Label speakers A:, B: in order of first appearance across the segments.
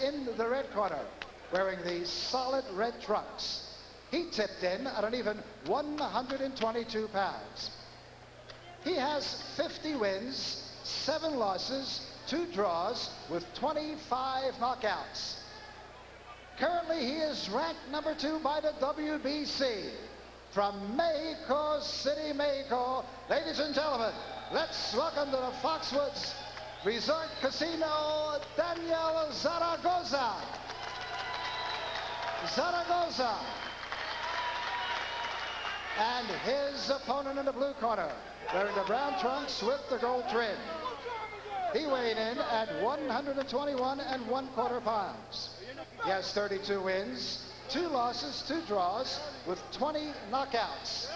A: in the red corner, wearing the solid red trunks. He tipped in at an even 122 pounds. He has 50 wins, 7 losses, 2 draws, with 25 knockouts. Currently, he is ranked number 2 by the WBC. From Mexico City, Mexico, ladies and gentlemen, let's welcome to the Foxwoods Resort Casino, Daniel Zaragoza. Zaragoza. And his opponent in the blue corner, wearing the brown trunks with the gold trim. He weighed in at 121 1/4 pounds. He has 32 wins, 2 losses, 2 draws, with 20 knockouts.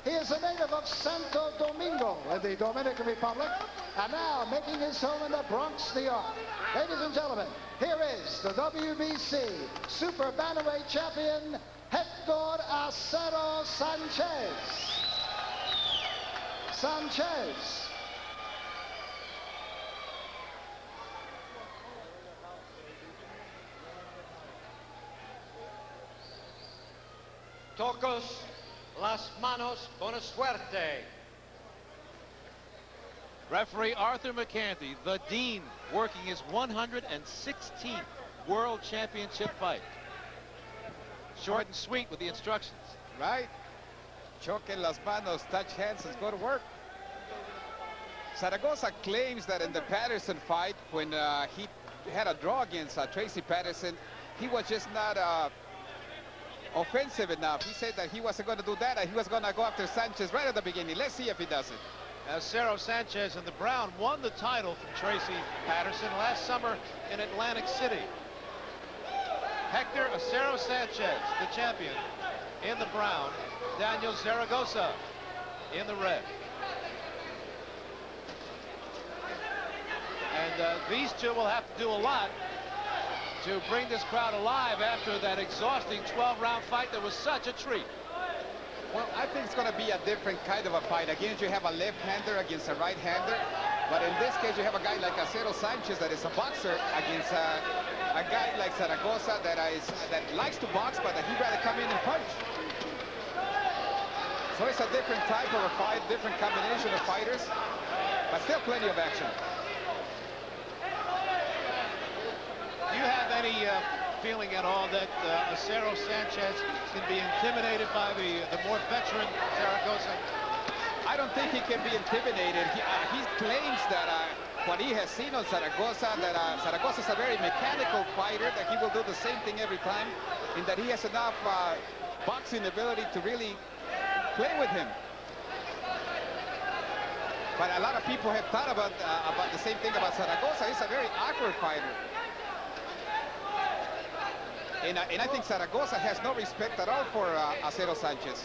A: He is a native of Santo Domingo in the Dominican Republic, and now making his home in the Bronx, New York. Ladies and gentlemen, here is the WBC Super Bantamweight champion, Hector Acero Sanchez. Sanchez.
B: Tocos las manos, buena suerte.
C: Referee Arthur McCanty, the Dean, working his 116th World Championship fight. Short and sweet with the instructions.
D: Right. Choque las manos, touch hands, and go to work. Zaragoza claims that in the Patterson fight, when he had a draw against Tracy Patterson, he was just not offensive enough. He said that he wasn't going to do that, and he was going to go after Sanchez right at the beginning. Let's see if he does it.
C: Acero Sanchez and the Brown won the title from Tracy Patterson last summer in Atlantic City. Hector Acero Sanchez, the champion, in the brown. Daniel Zaragoza in the red. And these two will have to do a lot to bring this crowd alive after that exhausting 12-round fight that was such a treat.
D: Well, I think it's going to be a different kind of a fight. Again, you have a left-hander against a right-hander. But in this case, you have a guy like Acero Sanchez that is a boxer against a guy like Zaragoza that likes to box, but he'd rather come in and punch. So it's a different type of a fight, different combination of fighters, but still plenty of action.
C: Do you have any feeling at all that Acero Sanchez can be intimidated by the more veteran Zaragoza?
D: I don't think he can be intimidated. He claims that what he has seen on Zaragoza, that Zaragoza is a very mechanical fighter, that he will do the same thing every time, and that he has enough boxing ability to really play with him. But a lot of people have thought about the same thing about Zaragoza. He's a very awkward fighter. And I think Zaragoza has no respect at all for Acero Sanchez,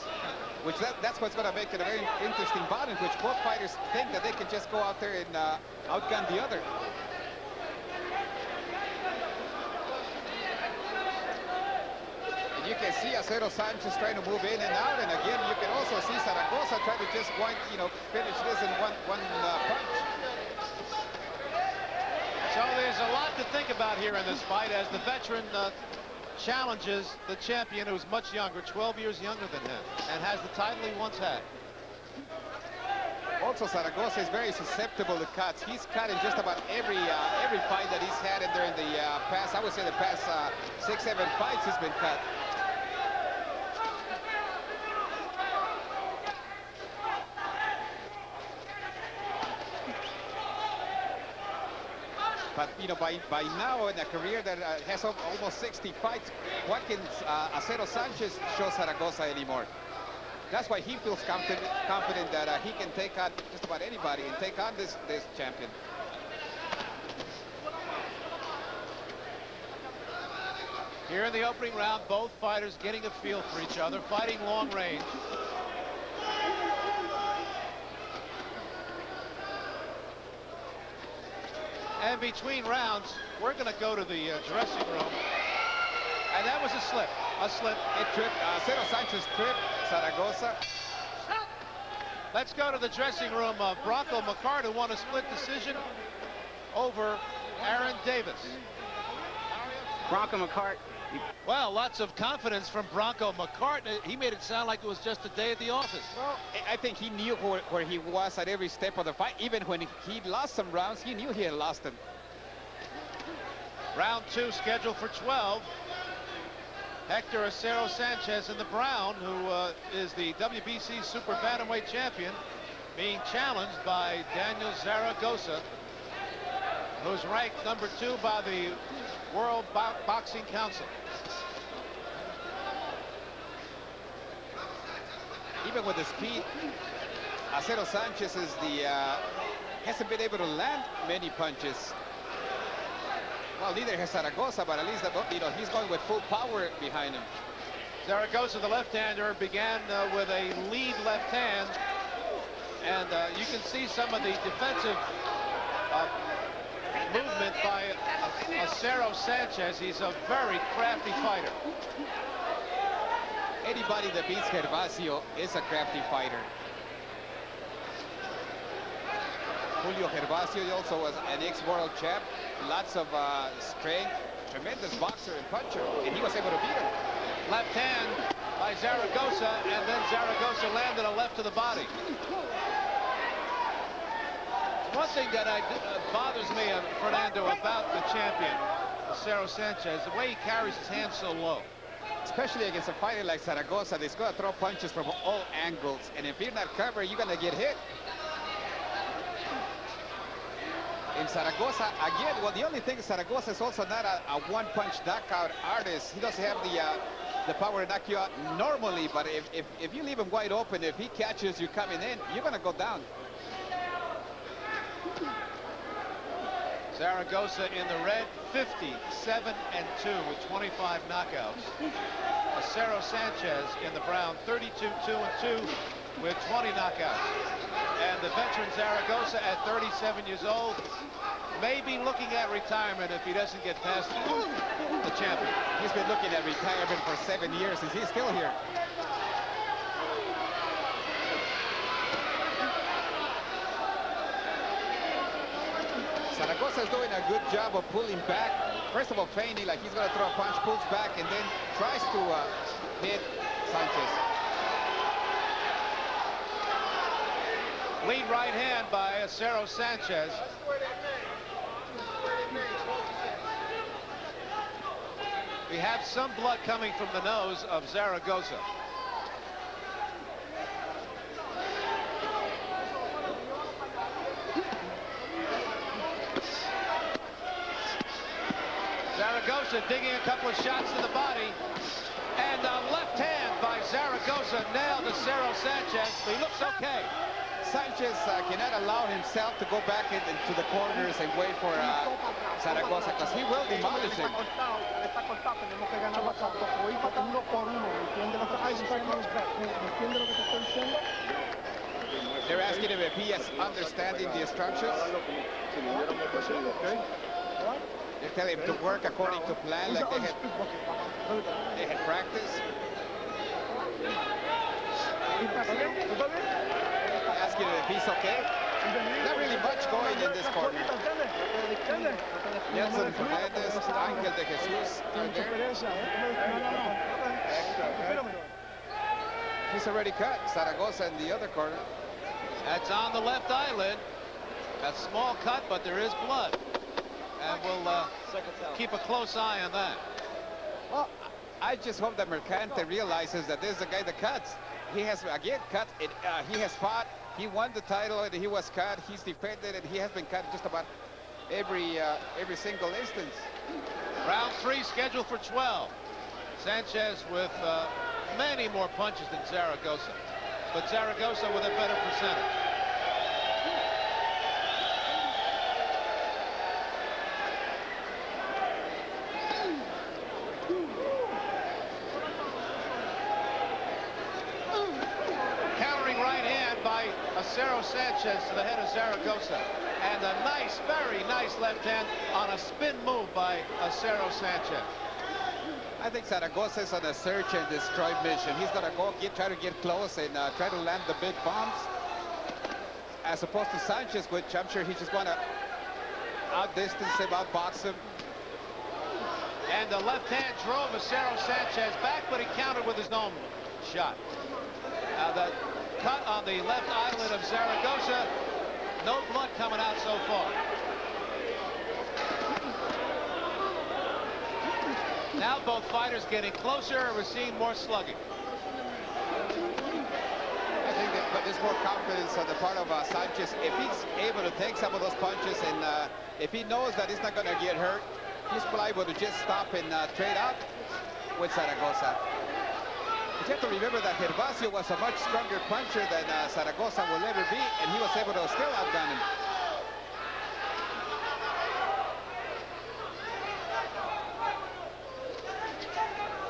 D: which that's what's going to make it a very interesting bout in which both fighters think that they can just go out there and outgun the other. And you can see Acero Sanchez trying to move in and out, and again you can also see Zaragoza trying to just finish this in one punch.
C: So there's a lot to think about here in this fight as the veteran challenges the champion who's much younger, 12 years younger than him, and has the title he once had.
D: Also, Zaragoza is very susceptible to cuts. He's cut in just about every fight that he's had in there in the past. I would say the past 6-7 fights he's been cut. But, by now in a career that has almost 60 fights, what can Acero Sanchez show Zaragoza anymore? That's why he feels confident that he can take on just about anybody and take on this champion.
C: Here in the opening round, both fighters getting a feel for each other, fighting long range. And between rounds, we're going to go to the dressing room. And that was a slip.
D: It tripped. Acero Sanchez tripped Zaragoza.
C: Let's go to the dressing room of Bronco McCart, who won a split decision over Aaron Davis.
E: Bronco McCart.
C: Well, lots of confidence from Bronco McCart. He made it sound like it was just a day at the office.
D: Well, I think he knew where he was at every step of the fight. Even when he lost some rounds, he knew he had lost them.
C: Round 2 scheduled for 12. Hector Acero Sanchez in the brown, who is the WBC Super Bantamweight champion, being challenged by Daniel Zaragoza, who's ranked number 2 by the World Boxing Council.
D: Even with the speed, Acero Sanchez is hasn't been able to land many punches. Well, neither has Zaragoza, but at least he's going with full power behind him.
C: Zaragoza, the left-hander, began with a lead left hand, and you can see some of the defensive movement by Acero Sanchez. He's a very crafty fighter.
D: Anybody that beats Gervasio is a crafty fighter. Julio Gervasio also was an ex-world champ. Lots of strength, tremendous boxer and puncher, and he was able to beat him.
C: Left hand by Zaragoza, and then Zaragoza landed a left to the body. One thing that bothers me, Fernando, about the champion, Acero Sanchez, the way he carries his hands so low.
D: Especially against a fighter like Zaragoza, he's going to throw punches from all angles, and if you're not covered, you're going to get hit. In Zaragoza, again, well, the only thing is Zaragoza is also not a one-punch knockout artist. He doesn't have the power to knock you out normally, but if you leave him wide open, if he catches you coming in, you're going to go down.
C: Zaragoza in the red, 57-2 with 25 knockouts. Acero Sanchez in the brown, 32-2-2 with 20 knockouts. And the veteran Zaragoza at 37 years old may be looking at retirement if he doesn't get past the champion.
D: He's been looking at retirement for 7 years, and he's still here. Zaragoza is doing a good job of pulling back. First of all, feigning like he's going to throw a punch, pulls back, and then tries to hit Sanchez.
C: Lead right hand by Acero Sanchez. We have some blood coming from the nose of Zaragoza. Zaragoza digging a couple of shots to the body. And a left hand by Zaragoza nailed Acero Sanchez. He looks okay.
D: Sanchez cannot allow himself to go back into the corners and wait for Zaragoza, because he will demolish him. They're asking him if he is understanding the instructions. They're telling him to work according to plan, like they had practiced. Asking him if he's okay. Not really much going in this corner. Nelson Fernandez, Angel de Jesus are there. He's already cut. Zaragoza in the other corner.
C: That's on the left eyelid. A small cut, but there is blood. And we'll keep a close eye on that.
D: Well, I just hope that Mercante realizes that this is the guy that cuts. He has, again, cut. He has fought. He won the title, and he was cut. He's defended, and he has been cut just about every single instance.
C: Round 3 scheduled for 12. Sanchez with many more punches than Zaragoza, but Zaragoza with a better percentage. Countering right hand by Acero Sanchez to the head of Zaragoza. And a nice, very nice left hand on a spin move by Acero Sanchez.
D: I think Zaragoza is on a search and destroy mission. He's going to go try to get close and try to land the big bombs, as opposed to Sanchez, which I'm sure he's just going to outdistance him, outbox him.
C: And And the left hand drove Acero Sanchez back, but he countered with his own shot. Now the cut on the left eyelid of Zaragoza. No blood coming out so far. Now both fighters getting closer. We're seeing more slugging.
D: I think that there's more confidence on the part of Sanchez. If he's able to take some of those punches, and if he knows that he's not going to get hurt, he's liable to just stop and trade out with Zaragoza. But you have to remember that Gervasio was a much stronger puncher than Zaragoza will ever be, and he was able to still outgun him.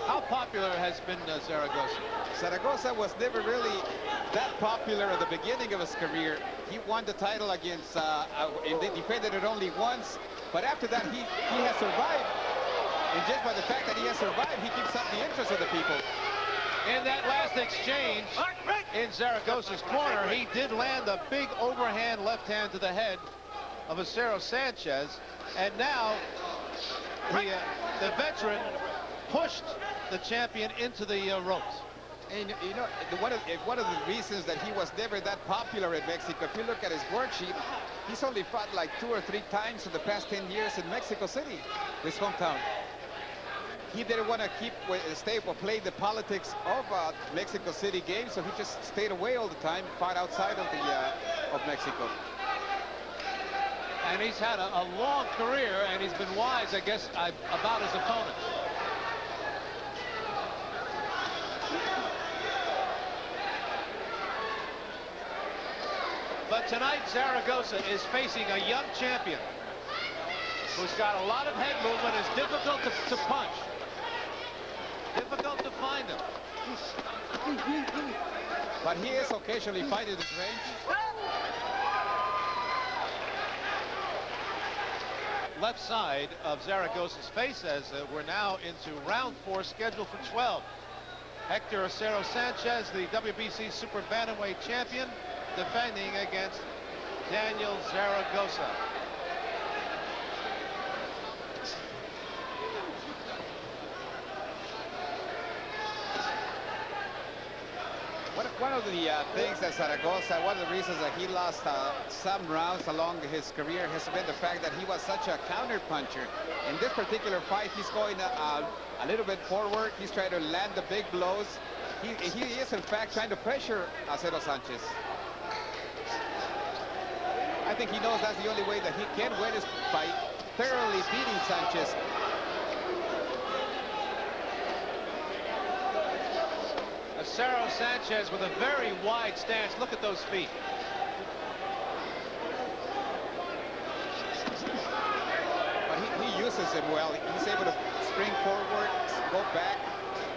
C: How popular has been Zaragoza?
D: Zaragoza was never really that popular at the beginning of his career. He won the title against, and they defended it only once. But after that, he has survived. And just by the fact that he has survived, he keeps up the interest of the people.
C: In that last exchange in Zaragoza's corner, he did land a big overhand left hand to the head of Acero Sanchez. And now the veteran pushed the champion into the ropes.
D: And you know, one of the reasons that he was never that popular in Mexico, if you look at his worksheet, he's only fought like 2 or 3 times in the past 10 years in Mexico City, his hometown. He didn't want to play the politics of Mexico City games, so he just stayed away all the time, fought outside of Mexico.
C: And he's had a long career, and he's been wise, I guess, about his opponent. But tonight, Zaragoza is facing a young champion who's got a lot of head movement, is difficult to punch. Difficult to find him.
D: But he is occasionally fighting his range.
C: Left side of Zaragoza's face as we're now into round 4, scheduled for 12. Hector Acero Sanchez, the WBC Super Bantamweight champion, defending against Daniel Zaragoza.
D: One of the things that Zaragoza, one of the reasons that he lost some rounds along his career has been the fact that he was such a counter puncher. In this particular fight, he's going a little bit forward. He's trying to land the big blows. He is, in fact, trying to pressure Acero Sanchez. I think he knows that's the only way that he can win his fight, thoroughly beating Sanchez.
C: Acero Sanchez with a very wide stance. Look at those feet.
D: But he uses him well. He's able to spring forward, go back,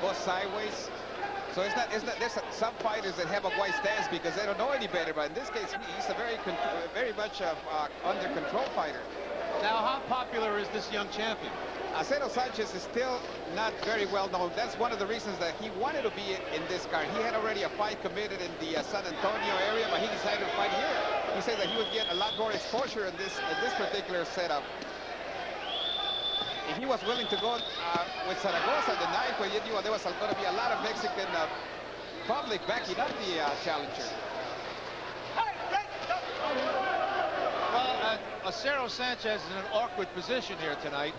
D: go sideways. So it's not there's some fighters that have a wide stance because they don't know any better. But in this case, he's a very much under control fighter.
C: Now, how popular is this young champion?
D: Acero Sanchez is still not very well known. That's one of the reasons that he wanted to be in this card. He had already a fight committed in the San Antonio area, but he decided to fight here. He said that he would get a lot more exposure in this particular setup. If he was willing to go with Zaragoza the night where you knew there was going to be a lot of Mexican public backing up the challenger.
C: Well, Acero Sanchez is in an awkward position here tonight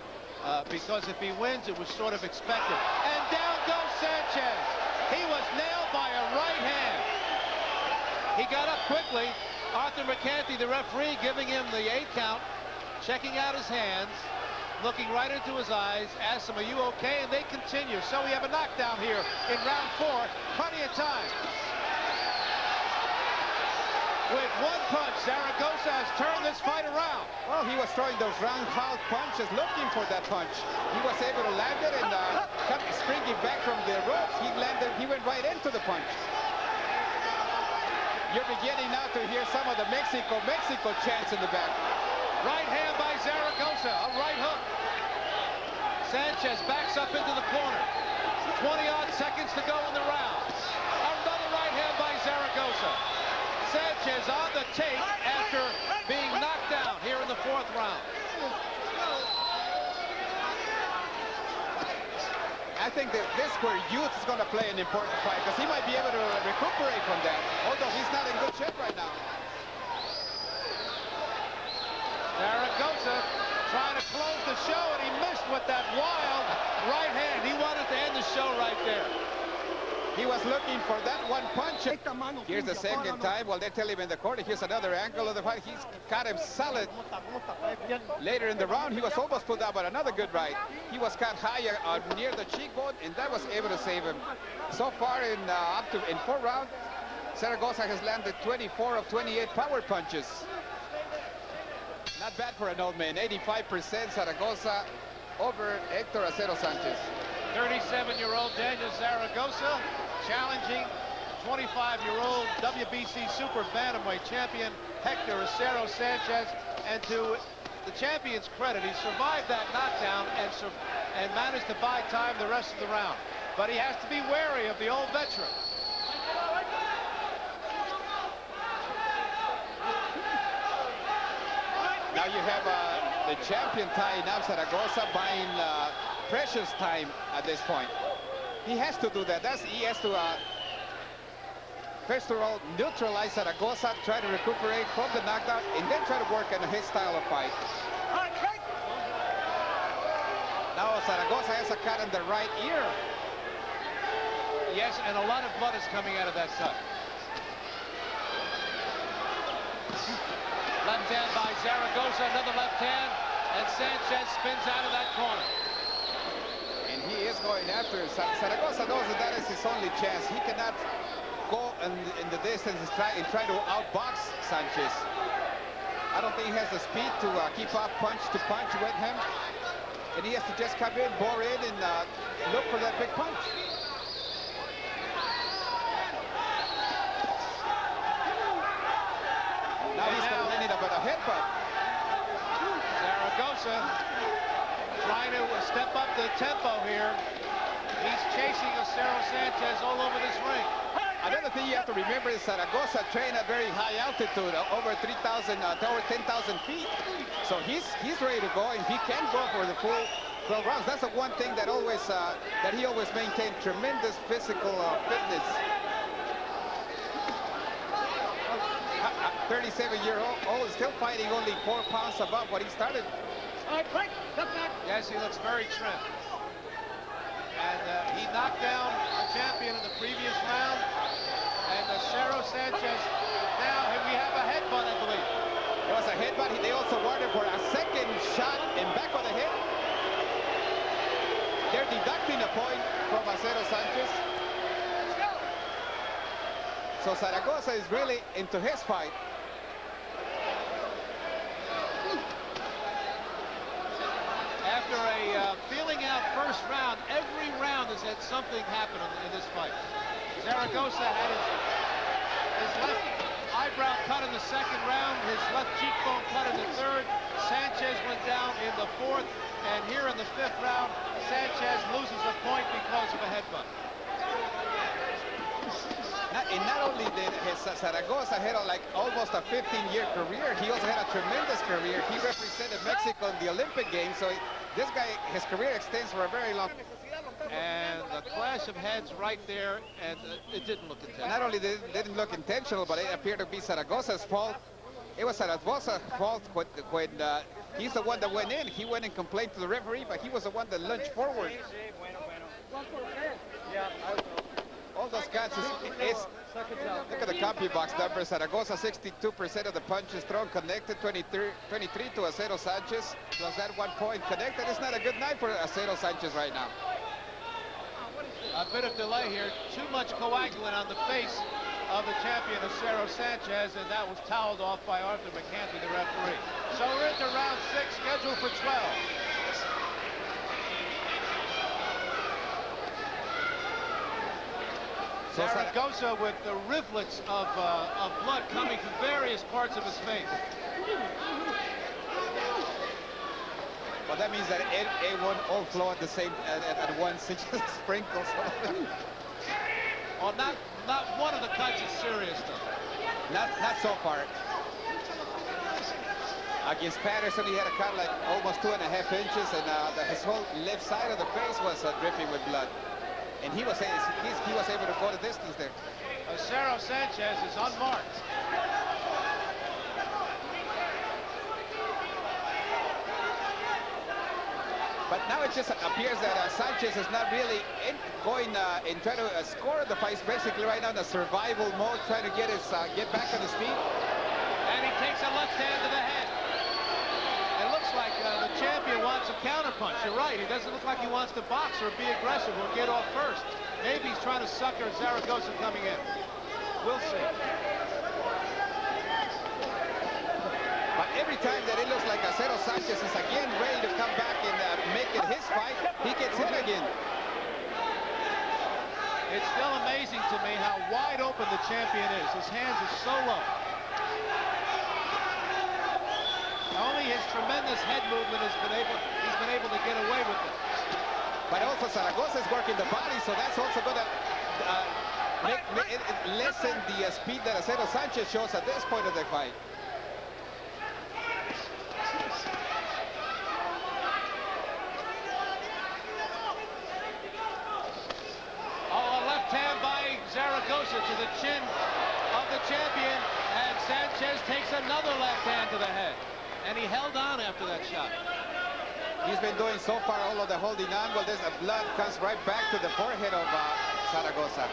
C: because if he wins, it was sort of expected. And down goes Sanchez. He was nailed by a right hand. He got up quickly. Arthur McCanty, the referee, giving him the 8 count, checking out his hands, looking right into his eyes, asks him, "Are you okay?" And they continue. So we have a knockdown here in round 4. Plenty of time. With one punch, Zaragoza has turned this fight around.
D: Well, he was throwing those roundhouse punches, looking for that punch. He was able to land it and springing back from the ropes. He went right into the punch. You're beginning now to hear some of the Mexico chants in the back.
C: Right hand by Zaragoza, a right hook. Sanchez backs up into the corner. 20-odd seconds to go in the round. Another right hand by Zaragoza. Sanchez on the tape after being knocked down here in the 4th round.
D: I think that this where youth is going to play an important fight because he might be able to recuperate from that, although he's not in good shape right now.
C: Zaragoza trying to close the show, and he missed with that wild right hand. He wanted to end the show right there.
D: He was looking for that one punch. Here's the second time. Well, they tell him in the corner. Here's another angle of the fight. He's got him solid. Later in the round, he was almost put out, but another good right. He was caught higher near the cheekbone, and that was able to save him. So far, in 4 rounds, Zaragoza has landed 24 of 28 power punches. Not bad for an old man. 85% Zaragoza over Hector Acero Sanchez.
C: 37-year-old Daniel Zaragoza challenging 25-year-old WBC Super Bantamweight champion Hector Acero Sanchez. And to the champion's credit, he survived that knockdown and managed to buy time the rest of the round. But he has to be wary of the old veteran.
D: Now you have the champion tying up Zaragoza, buying precious time at this point. He has to do that. He has to, first of all, neutralize Zaragoza, try to recuperate from the knockdown, and then try to work on his style of fight. Now Zaragoza has a cut in the right ear.
C: Yes, and a lot of blood is coming out of that cut. Left hand by Zaragoza, another left hand, and Sanchez spins out of that corner.
D: And he is going after Zaragoza knows that is his only chance. He cannot go in the distance and try to outbox Sanchez. I don't think he has the speed to keep up punch to punch with him. And he has to just come in, bore in, and look for that big punch. Now he's complaining about a headbutt.
C: Zaragoza trying to step up the tempo here. He's chasing Acero Sanchez all over this ring.
D: Another thing you have to remember is Zaragoza trained at very high altitude, over 3,000, over 10,000 feet. So he's ready to go, and he can go for the full 12 rounds. That's the one thing that he always maintained tremendous physical fitness. 37-year-old, still fighting only 4 pounds above what he started.
C: Yes, he looks very trim. And he knocked down the champion in the previous round. And Acero Sanchez, now we have a headbutt, I believe.
D: It was a headbutt. They also warned him for a second shot in back of the head. They're deducting a point from Acero Sanchez. So Zaragoza is really into his fight.
C: After a feeling out first round, every round has had something happen in this fight. Zaragoza had his left eyebrow cut in the second round, his left cheekbone cut in the third. Sanchez went down in the fourth, and here in the fifth round, Sanchez loses a point because of a headbutt.
D: Not only did Zaragoza had almost a 15-year career, he also had a tremendous career. He represented Mexico in the Olympic Games, so this guy, his career extends for a very long time.
C: And the clash of heads right there, and it didn't look intentional.
D: Not only did it didn't look intentional, but it appeared to be Zaragoza's fault. It was Zaragoza's fault when he's the one that went in. He went and complained to the referee, but he was the one that lunged forward. All those cuts look at the CompuBox numbers. Zaragoza, 62% of the punches thrown connected, 23 to Acero Sanchez, plus that 1 point connected. It's not a good night for Acero Sanchez right now.
C: A bit of delay here. Too much coagulant on the face of the champion, Acero Sanchez, and that was toweled off by Arthur McCanty, the referee. So we're into round 6, scheduled for 12. Zaragoza with the rivulets of blood coming from various parts of his face.
D: Well, that means that it won't all flow at the same at once. It just sprinkles.
C: Well, not one of the cuts is serious, though.
D: Not so far. Against Patterson, he had a cut like almost 2.5 inches, and his whole left side of the face was dripping with blood. And he was able to go the distance there.
C: Acero Sanchez is unmarked.
D: But now it just appears that Sanchez is not really going and trying to score the fight. Basically, right now in a survival mode, trying to get back on his feet.
C: And he takes a left hand to the head. It looks like the champion wants a counterpunch. You're right. He doesn't look like he wants to box or be aggressive or get off first. Maybe he's trying to sucker Zaragoza coming in. We'll see.
D: But every time that it looks like Acero Sanchez is again ready to come back and make it his fight, he gets hit again.
C: It's still amazing to me how wide open the champion is. His hands are so low. Only his tremendous head movement he's been able to get away with it.
D: But also Zaragoza is working the body, so that's also going to lessen the speed that Acero Sanchez shows at this point of the fight.
C: Oh, a left hand by Zaragoza to the chin of the champion, and Sanchez takes another left hand to the head. And he held on after that shot.
D: He's been doing so far all of the holding on. Well, there's blood comes right back to the forehead of Zaragoza.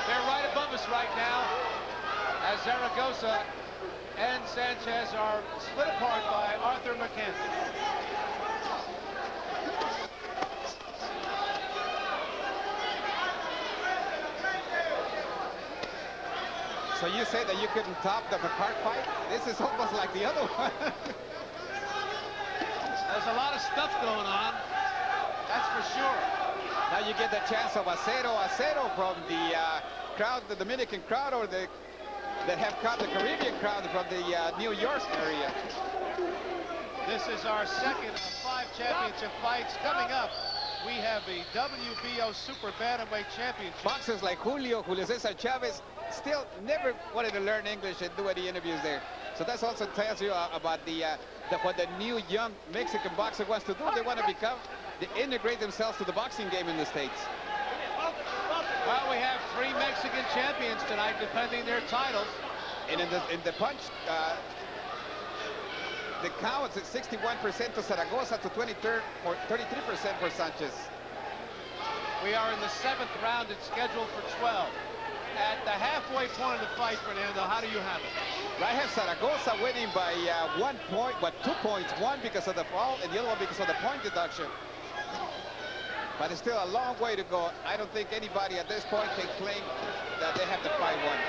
C: They're right above us right now as Zaragoza and Sanchez are split apart by Arthur McKenzie.
D: So you say that you couldn't top the McCart fight? This is almost like the other one.
C: There's a lot of stuff going on, that's for sure.
D: Now you get the chance of Acero from the crowd, the Dominican crowd, or that have come the Caribbean crowd from the New York area.
C: This is our second of 5 championship fights. Coming up, we have the WBO Super Bantamweight Championship.
D: Boxers like Julio Cesar Chavez still never wanted to learn English and do any interviews there. So that also tells you about what the new young Mexican boxer wants to do. They want to integrate themselves to the boxing game in the States.
C: Well, we have 3 Mexican champions tonight defending their titles.
D: And in the punch, the count is 61% to Zaragoza to 33% for Sanchez.
C: We are in the 7th round. It's scheduled for 12. At the halfway point of the fight, Fernando, how do you have it?
D: I have Zaragoza winning by 1 point, but 2 points. One because of the fall and the other one because of the point deduction. But it's still a long way to go. I don't think anybody at this point can claim that they have the fight won.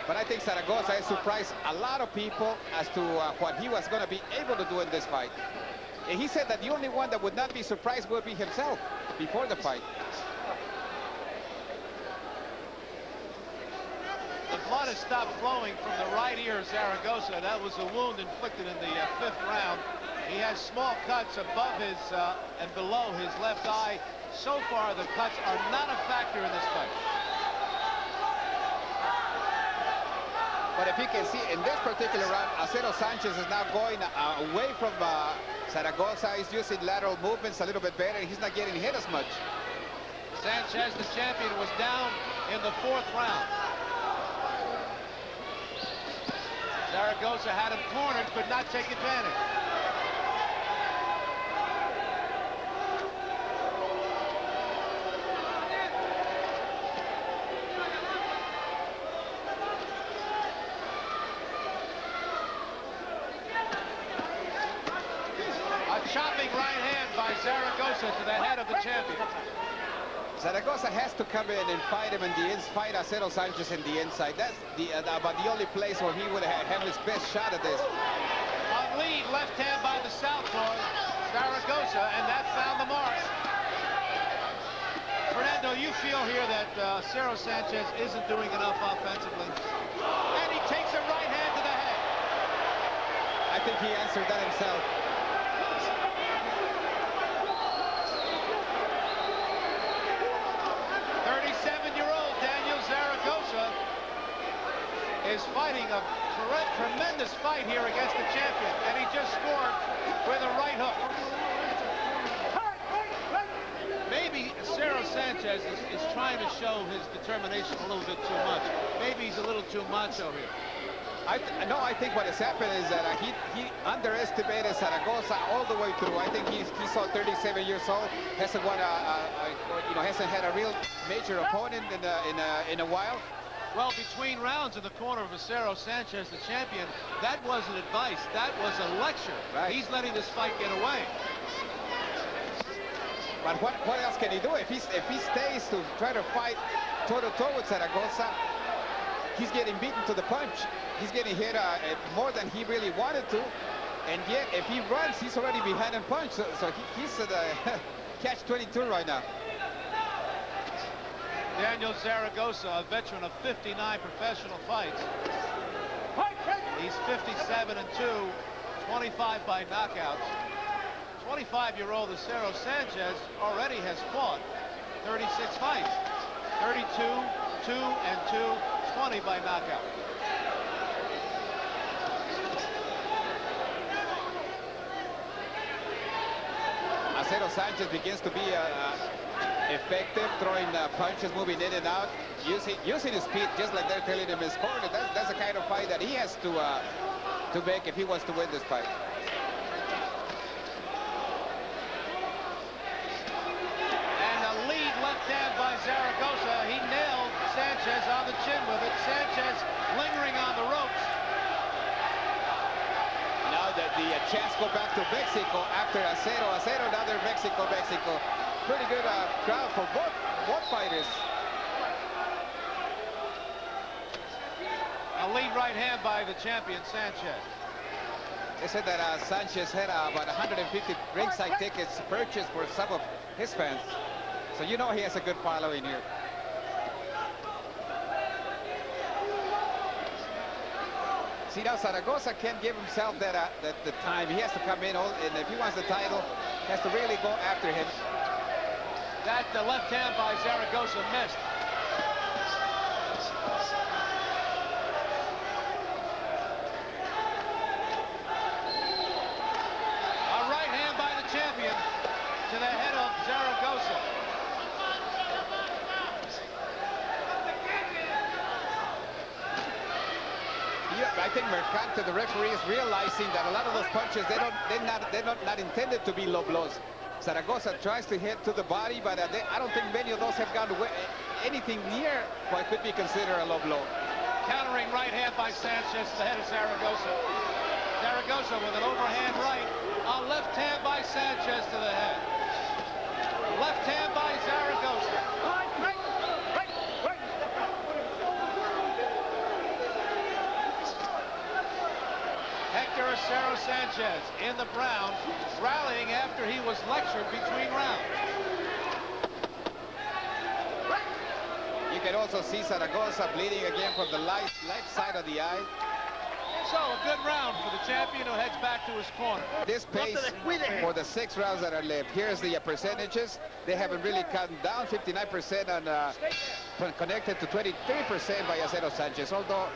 D: But I think Zaragoza has surprised a lot of people as to what he was going to be able to do in this fight. And he said that the only one that would not be surprised would be himself before the fight.
C: The blood has stopped flowing from the right ear of Zaragoza. That was a wound inflicted in the 5th round. He has small cuts above his and below his left eye. So far, the cuts are not a factor in this fight.
D: But if you can see, in this particular round, Acero Sanchez is now going away from Zaragoza. He's using lateral movements a little bit better. He's not getting hit as much.
C: Sanchez, the champion, was down in the 4th round. Zaragoza had him cornered, could not take advantage. A chopping right hand by Zaragoza to the head of the champion.
D: Zaragoza has to come in and fight him in the inside, fight Acero Sanchez in the inside. That's about the only place where he would have his best shot at this.
C: A lead left hand by the southpaw, Zaragoza, and that found the mark. Fernando, you feel here that Acero Sanchez isn't doing enough offensively. And he takes a right hand to the head.
D: I think he answered that himself.
C: is fighting a tremendous fight here against the champion, and he just scored with a right hook. Maybe Acero Sanchez is trying to show his determination a little bit too much. Maybe he's a little too macho here.
D: I think what has happened is that he underestimated Zaragoza all the way through. I think he's 37 years old, hasn't won hasn't had a real major opponent in a while.
C: Well, between rounds in the corner of Acero Sanchez, the champion, that wasn't advice. That was a lecture.
D: Right.
C: He's letting this fight get away.
D: But what else can he do? If he stays to try to fight toe-to-toe with Zaragoza, he's getting beaten to the punch. He's getting hit more than he really wanted to. And yet, if he runs, he's already behind in punch. So he's at catch-22 right now.
C: Daniel Zaragoza, a veteran of 59 professional fights. He's 57-2, 25 by knockouts. 25-year-old Acero Sanchez already has fought 36 fights. 32, 2-2, 20 by knockout.
D: Acero Sanchez begins to be effective, throwing punches, moving in and out, using his speed, just like they're telling him in his corner. That's the kind of fight that he has to make if he wants to win this fight.
C: And a lead left hand by Zaragoza. He nailed Sanchez on the chin with it. Sanchez lingering on the ropes.
D: Now that the chance go back to Mexico after Acero. Now they're Mexico. Pretty good crowd for both fighters.
C: A lead right hand by the champion, Sanchez.
D: They said that Sanchez had about 150 ringside tickets purchased for some of his fans. So you know he has a good following here. See, now Zaragoza can't give himself the time. He has to come in, and if he wants the title, he has to really go after him.
C: That the left hand by Zaragoza missed. A right hand by the champion to the head of Zaragoza.
D: I think Mercante, the referee, is realizing that a lot of those punches, they're not intended to be low blows. Zaragoza tries to hit to the body, but I don't think many of those have gone to anything near what could be considered a low blow.
C: Countering right hand by Sanchez to the head of Zaragoza. Zaragoza with an overhand right. A left hand by Sanchez to the head. Left hand by Zaragoza. Hector Acero Sanchez in the brown, rallying after he was lectured between rounds.
D: You can also see Zaragoza bleeding again from the left side of the eye.
C: So a good round for the champion who heads back to his corner.
D: This pace for the 6 rounds that are left. Here's the percentages. They haven't really cut down. 59% on Connected to 23% by Acero Sanchez. Although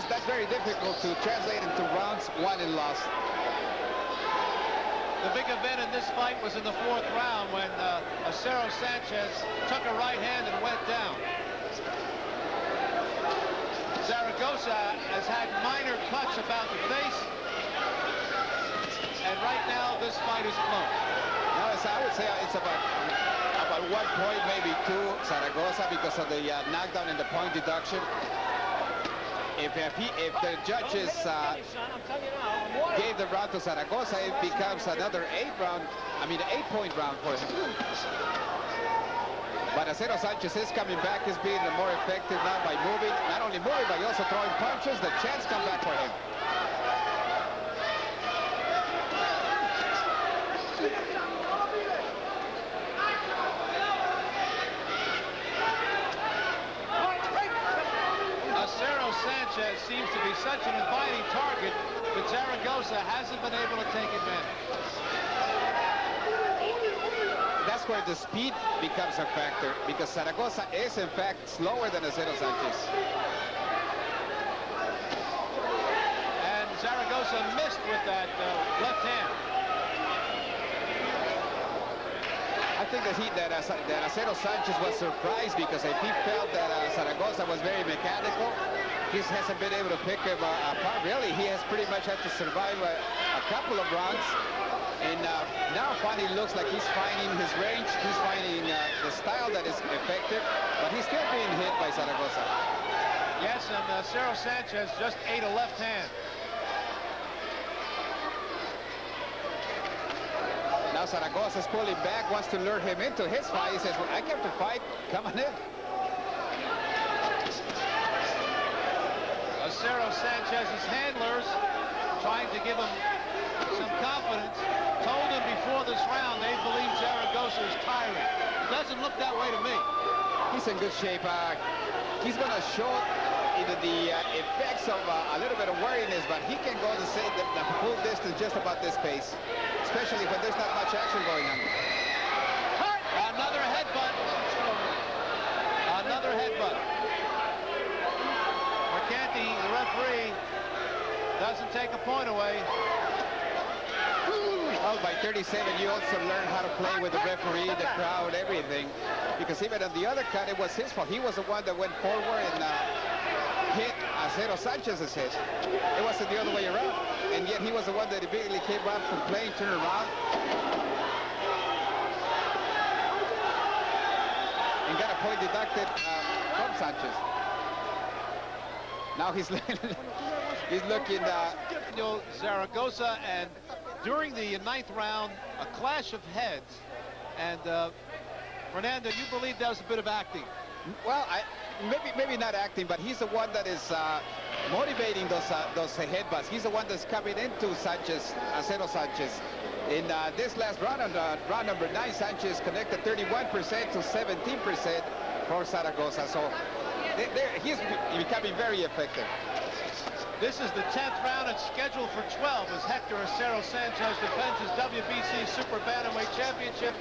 D: that's very difficult to translate into rounds won and lost.
C: The big event in this fight was in the 4th round when Acero Sanchez took a right hand and went down. Zaragoza has had minor cuts about the face, and right now this fight is close.
D: No, I would say it's about 1 point, maybe 2, Zaragoza, because of the knockdown and the point deduction. If the judges gave the round to Zaragoza, it becomes another 8-point round for him. But Acero Sanchez is coming back, is being more effective now by moving, not only moving, but also throwing punches. The chance come back for him.
C: Acero Sanchez seems to be such an inviting target, but Zaragoza hasn't been able to take advantage.
D: That's where the speed becomes a factor, because Zaragoza is in fact slower than Acero Sanchez.
C: Zaragoza missed with that left hand.
D: I think that Acero Sanchez was surprised, because if he felt that Zaragoza was very mechanical, he hasn't been able to pick him apart. Really, he has pretty much had to survive a couple of rounds. And now finally looks like he's finding his range. He's finding the style that is effective, but he's still being hit by Zaragoza.
C: Yes, and Acero Sanchez just ate a left hand.
D: Now Zaragoza is pulling back, wants to lure him into his fight. He says, well, I came to fight, come on in.
C: Acero Sanchez's handlers, trying to give him some confidence, told him before this round they believe Zaragoza is tiring. It doesn't look that way to me.
D: He's in good shape. He's going to show the effects of a little bit of weariness, but he can go the full distance just about this pace, especially when there's not much action going on.
C: Another headbutt. Another headbutt. Mercanti, the referee, doesn't take a point away.
D: Well, by 37, you also learn how to play with the referee, the crowd, everything. Because even on the other cut, it was his fault. He was the one that went forward and hit Acero Sanchez's head. It wasn't the other way around. And yet he was the one that immediately came out from playing, turned around, and got a point deducted from Sanchez. Now he's looking
C: Zaragoza, and during the 9th round, a clash of heads. And Fernando, you believe that was a bit of acting?
D: Well, maybe not acting, but he's the one that is motivating those headbutts. He's the one that's coming into Sanchez, Acero Sanchez. In this last round, round number 9, Sanchez connected 31% to 17% for Zaragoza. So he's becoming very effective.
C: This is the 10th round. It's scheduled for 12 as Hector Acero Sanchez defends his WBC Super Bantamweight Championship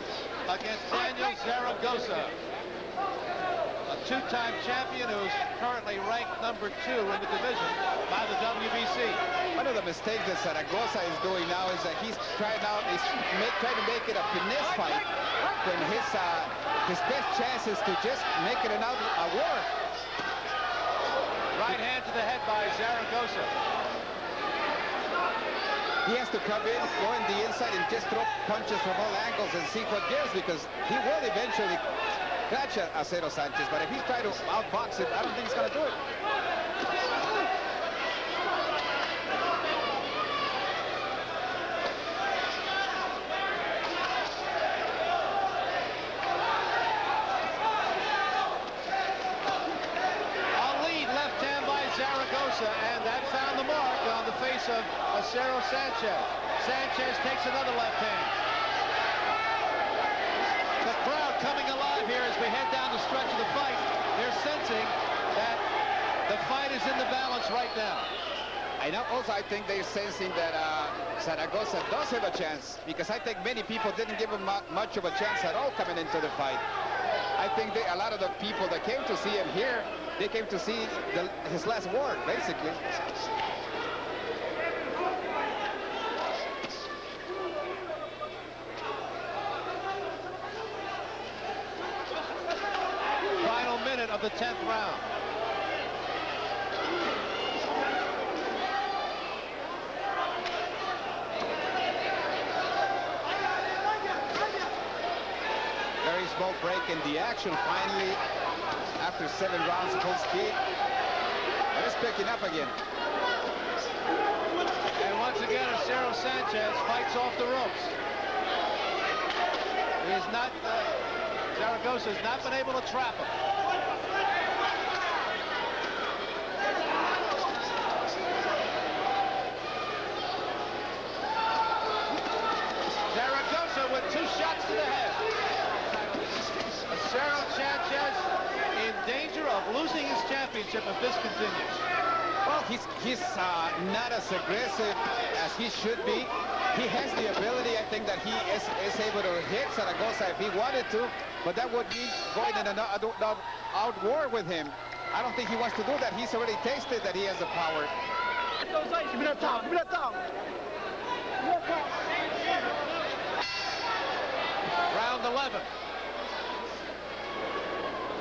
C: against Daniel Zaragoza, a two-time champion who's currently ranked number 2 in the division by the WBC.
D: One of the mistakes that Zaragoza is doing now is that he's trying to make it a finesse fight when his best chance is to just make it a war.
C: Right hand to the head by Zaragoza.
D: He has to come in, go in the inside, and just throw punches from all angles and see what gives, because he will eventually catch Acero Sanchez. But if he's trying to outbox it, I don't think he's going to do it.
C: And that found the mark on the face of Acero Sanchez. Sanchez takes another left hand. The crowd coming alive here as we head down the stretch of the fight. They're sensing that the fight is in the balance right now.
D: And also, I think they're sensing that Zaragoza does have a chance, because I think many people didn't give him much of a chance at all coming into the fight. I think a lot of the people that came to see him here, they came to see his last war, basically.
C: Final minute of the 10th round.
D: Very small break in the action finally after 7 rounds full speed. And it's picking up again.
C: And once again, Acero Sanchez fights off the ropes. He is not, Zaragoza has not been able to trap him. Zaragoza with 2 shots to the head. Acero Sanchez in danger of losing his championship if this continues.
D: Well, he's not as aggressive as he should be. He has the ability, I think, that he is able to hit Zaragoza if he wanted to, but that would mean going in an out war with him. I don't think he wants to do that. He's already tasted that he has the power.
E: Give me that towel. Give me that towel.
C: Round 11.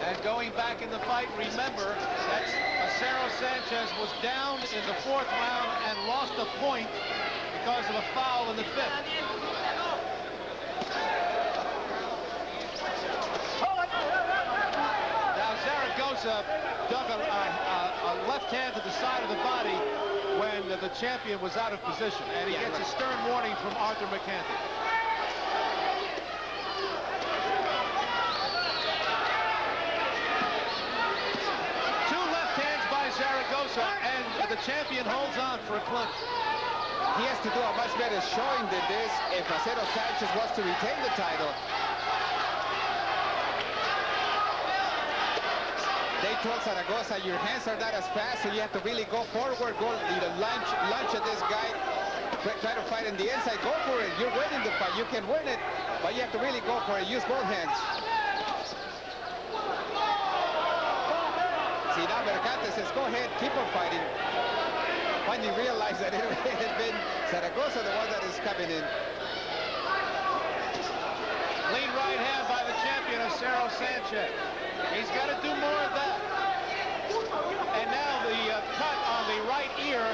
C: And going back in the fight, remember that Acero Sanchez was down in the 4th round and lost a point because of a foul in the 5th. Now Zaragoza dug a left hand to the side of the body when the champion was out of position, and he gets a stern warning from Arthur McCanty. Zaragoza, and the champion holds on for a clinch.
D: He has to do a much better showing than this if Acero Sanchez wants to retain the title. They told Zaragoza, your hands are not as fast, so you have to really go forward, go lunge at this guy, try to fight in the inside, go for it. You're winning the fight, you can win it, but you have to really go for it, use both hands. See, now Mercante says, go ahead, keep on fighting. Finally realized that it had been Zaragoza, the one that is coming in.
C: Clean right hand by the champion, Acero Sanchez. He's got to do more of that. And now the cut on the right ear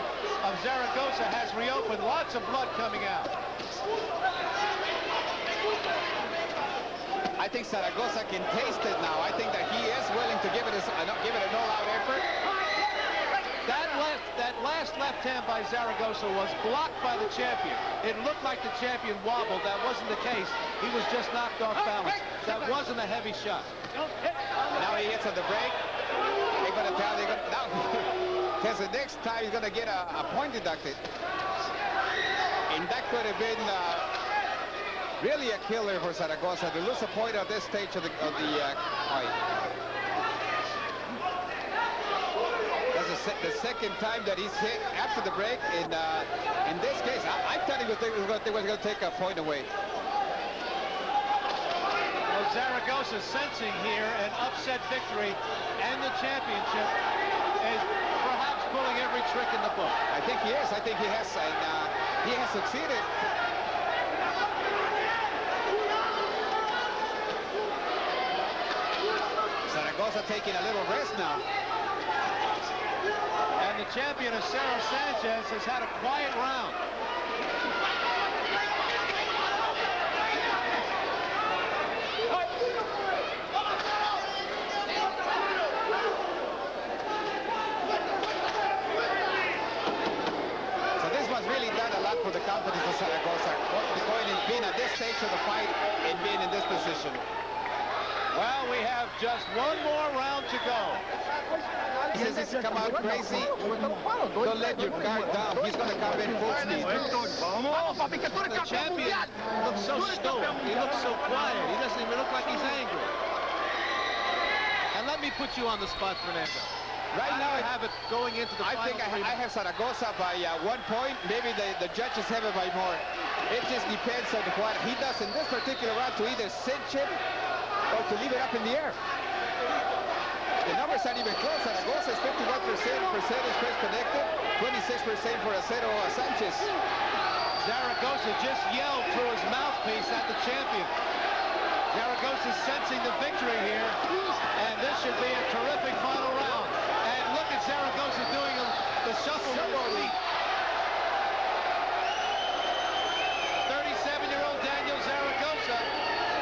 C: of Zaragoza has reopened. Lots of blood coming out.
D: I think Zaragoza can taste it now. I think that he is willing to give it an all-out effort.
C: That last left hand by Zaragoza was blocked by the champion. It looked like the champion wobbled. That wasn't the case. He was just knocked off balance. That wasn't a heavy shot.
D: Now he hits on the break. They're going to tell. Now, because the next time he's going to get a point deducted. And that could have been really a killer for Zaragoza to lose a point at this stage of the fight. That's the second time that he's hit after the break. In this case, I thought he was going to take a point away.
C: Well, Zaragoza sensing here an upset victory and the championship is perhaps pulling every trick in the book.
D: I think he is. I think he has, and he has succeeded. Zaragoza taking a little rest now.
C: And the champion, Acero Sanchez, has had a quiet round.
D: So this was really done a lot for the confidence of Zaragoza, being at this stage of the fight and being in this position.
C: Well, we have just one more round to go.
D: He says he's come out crazy. Don't let your guard down. He's going to come in full speed.
C: The champion looks so stoic. He looks so quiet. He doesn't even look like he's angry. And let me put you on the spot, Fernando.
D: Right now,
C: I have it going into the final.
D: I think I have Zaragoza by 1 point. Maybe the judges have it by more. It just depends on what he does in this particular round to either cinch it or to leave it up in the air. The numbers aren't even close. Zaragoza is 51% percentage pitch connected, 26% for Acero Sanchez.
C: Zaragoza just yelled through his mouthpiece at the champion. Zaragoza sensing the victory here, and this should be a terrific final round. And look at Zaragoza doing the shuffle with his feet. 37-year-old Daniel Zaragoza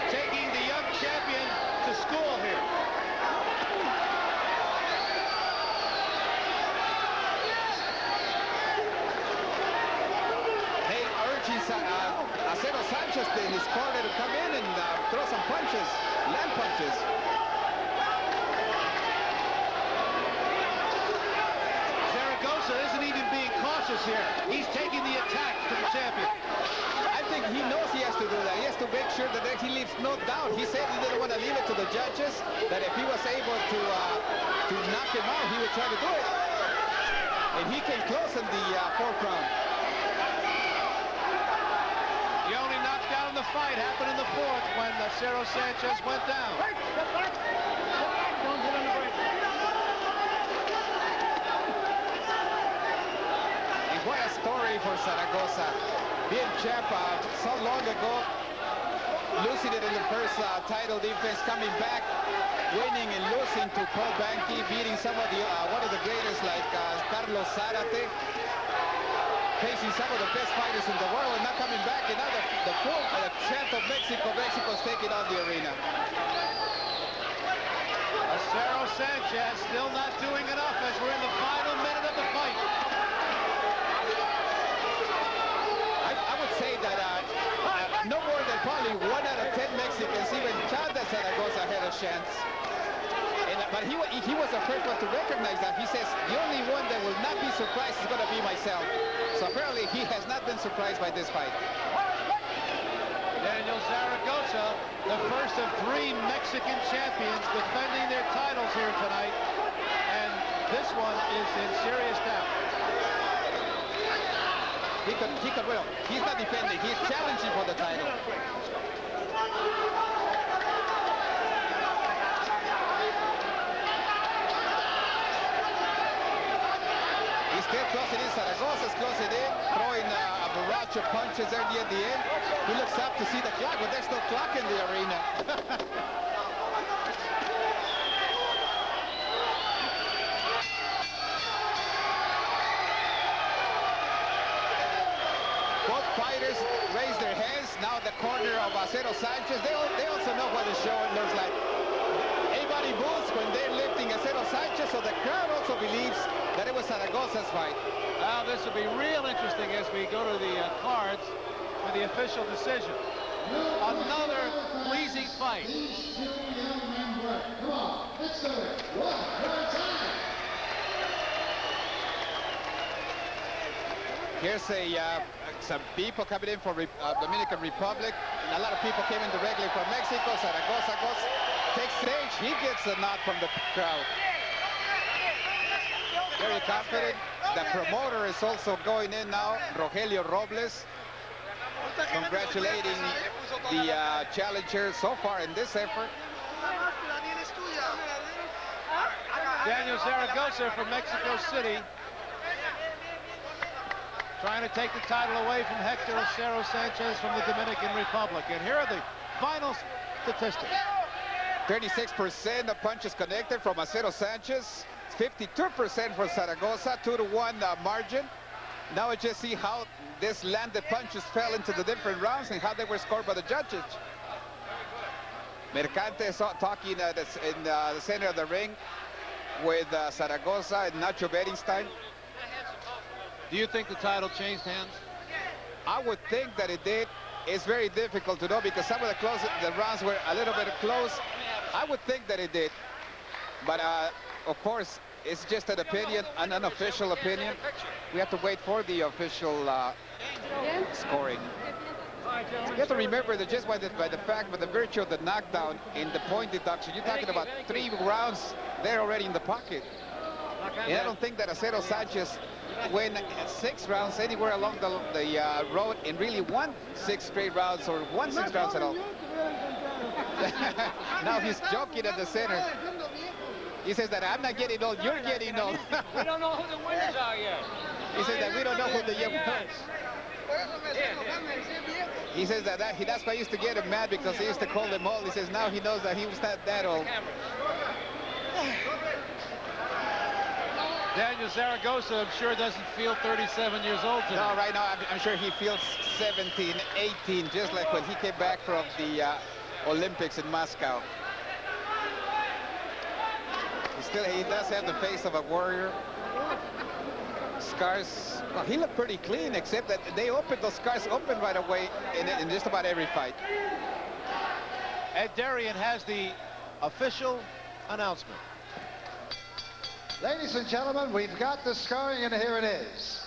C: taking the young champion to school here.
D: Hey, urging Acero Sanchez in his corner to come in and throw some punches, land punches.
C: Zaragoza isn't even being cautious here. He's taking the attack to the champion.
D: I think he knows he has to do that. He has to make sure that he leaves no doubt. He said he didn't want to leave it to the judges, that if he was able to knock him out, he would try to do it. And he came close in the 4th round.
C: The only knockdown in the fight happened in the 4th when Acero Sanchez went down.
D: for Zaragoza. Being champ so long ago, losing it in the first title defense, coming back, winning and losing to Paul Banky, beating some of the one of the greatest like Carlos Zárate, facing some of the best fighters in the world, and now coming back, and now the champ of Mexico, Mexico's taking on the arena.
C: Acero Sanchez still not doing enough as we're in the final minute of the fight.
D: I would say that no more than probably 1 out of 10 Mexicans, even Chanda Zaragoza had a chance. But he was the first one to recognize that. He says, the only one that will not be surprised is going to be myself. So apparently he has not been surprised by this fight.
C: Daniel Zaragoza, the first of 3 Mexican champions defending their titles here tonight. And this one is in serious doubt.
D: He could win. He's not defending. He's challenging for the title. He's still closing in. Zaragoza's closing in, throwing a barrage of punches there near the end. He looks up to see the clock, but there's no clock in the arena. Both fighters raise their hands. Now the corner of Acero Sanchez. They also know what the show looks like. Everybody moves when they're lifting Acero Sanchez, so the crowd also believes that it was Zaragoza's fight.
C: This will be real interesting as we go to the cards for the official decision. Another pleasing fight.
A: Come on, let's do it. One more time.
D: Here's some people coming in from Dominican Republic. And a lot of people came in directly from Mexico. Zaragoza takes stage. He gets a nod from the crowd. Very confident. The promoter is also going in now, Rogelio Robles, congratulating the challenger so far in this effort.
C: Daniel Zaragoza from Mexico City, trying to take the title away from Hector Acero Sanchez from the Dominican Republic. And here are the final statistics.
D: 36% of punches connected from Acero Sanchez. 52% for Zaragoza, 2-1 margin. Now I just see how this landed punches fell into the different rounds and how they were scored by the judges. Mercante is talking in the center of the ring with Zaragoza and Nacho Berenstein.
C: Do you think the title changed hands?
D: I would think that it did. It's very difficult to know because some of the rounds were a little bit close. I would think that it did. But of course, it's just an opinion, an unofficial opinion. We have to wait for the official scoring. You have to remember that just by the virtue of the knockdown in the point deduction, you're talking about 3 rounds there already in the pocket. And I don't think that Acero Sanchez win 6 rounds anywhere along the road and really won 6 straight rounds or won 6 rounds at all. Now he's joking at the center. He says that I'm not getting old, you're getting old.
B: We don't know who the winners are yet.
D: He says that we don't know who the young
B: Yes.
D: He says that that's why I used to get him mad because he used to call him old. He says now he knows that he was not that old.
C: Daniel Zaragoza, I'm sure, doesn't feel 37 years old today.
D: No, right now I'm sure he feels 17, 18, just like when he came back from the Olympics in Moscow. He does have the face of a warrior. Scars, well, he looked pretty clean, except that those scars open right away in just about every fight.
C: Ed Darien has the official announcement.
A: Ladies and gentlemen, we've got the scoring, and here it is.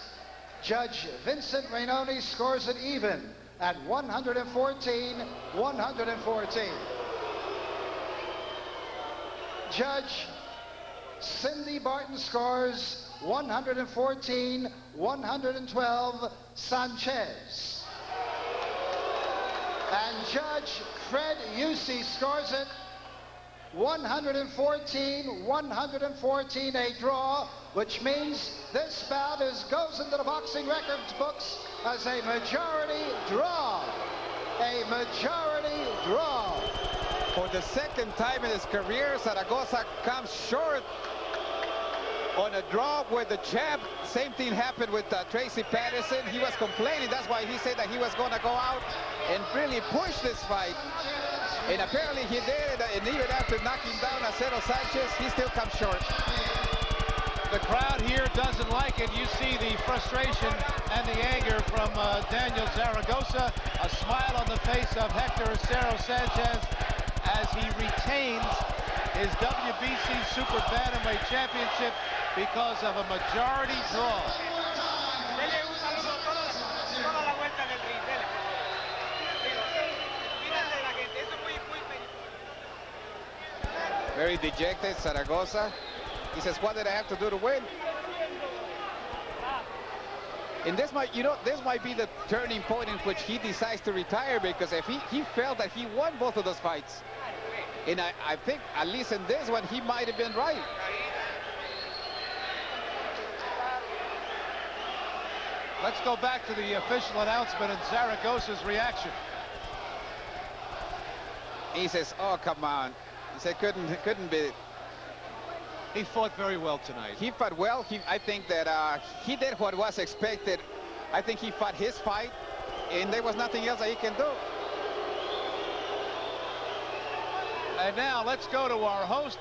A: Judge Vincent Rainoni scores it even at 114-114. Judge Cindy Barton scores 114-112 Sanchez. And Judge Fred Yusi scores it 114, a draw, which means this bout goes into the boxing records books as a majority draw. A majority draw.
D: For the second time in his career, Zaragoza comes short on a draw with the jab. Same thing happened with Tracy Patterson. He was complaining. That's why he said that he was going to go out and really push this fight. And apparently he did. And even after knocking down Acero Sanchez, he still comes short.
C: The crowd here doesn't like it. You see the frustration and the anger from Daniel Zaragoza. A smile on the face of Hector Acero Sanchez as he retains his WBC Super Bantamweight Championship because of a majority draw.
D: Very dejected, Zaragoza. He says, what did I have to do to win? And this might, this might be the turning point in which he decides to retire, because if he felt that he won both of those fights. And I think, at least in this one, he might have been right.
C: Let's go back to the official announcement and Zaragoza's reaction.
D: He says, oh, come on. He said, couldn't be.
C: He fought very well tonight.
D: He fought well. I think that he did what was expected. I think he fought his fight, and there was nothing else that he can do.
C: And now let's go to our host.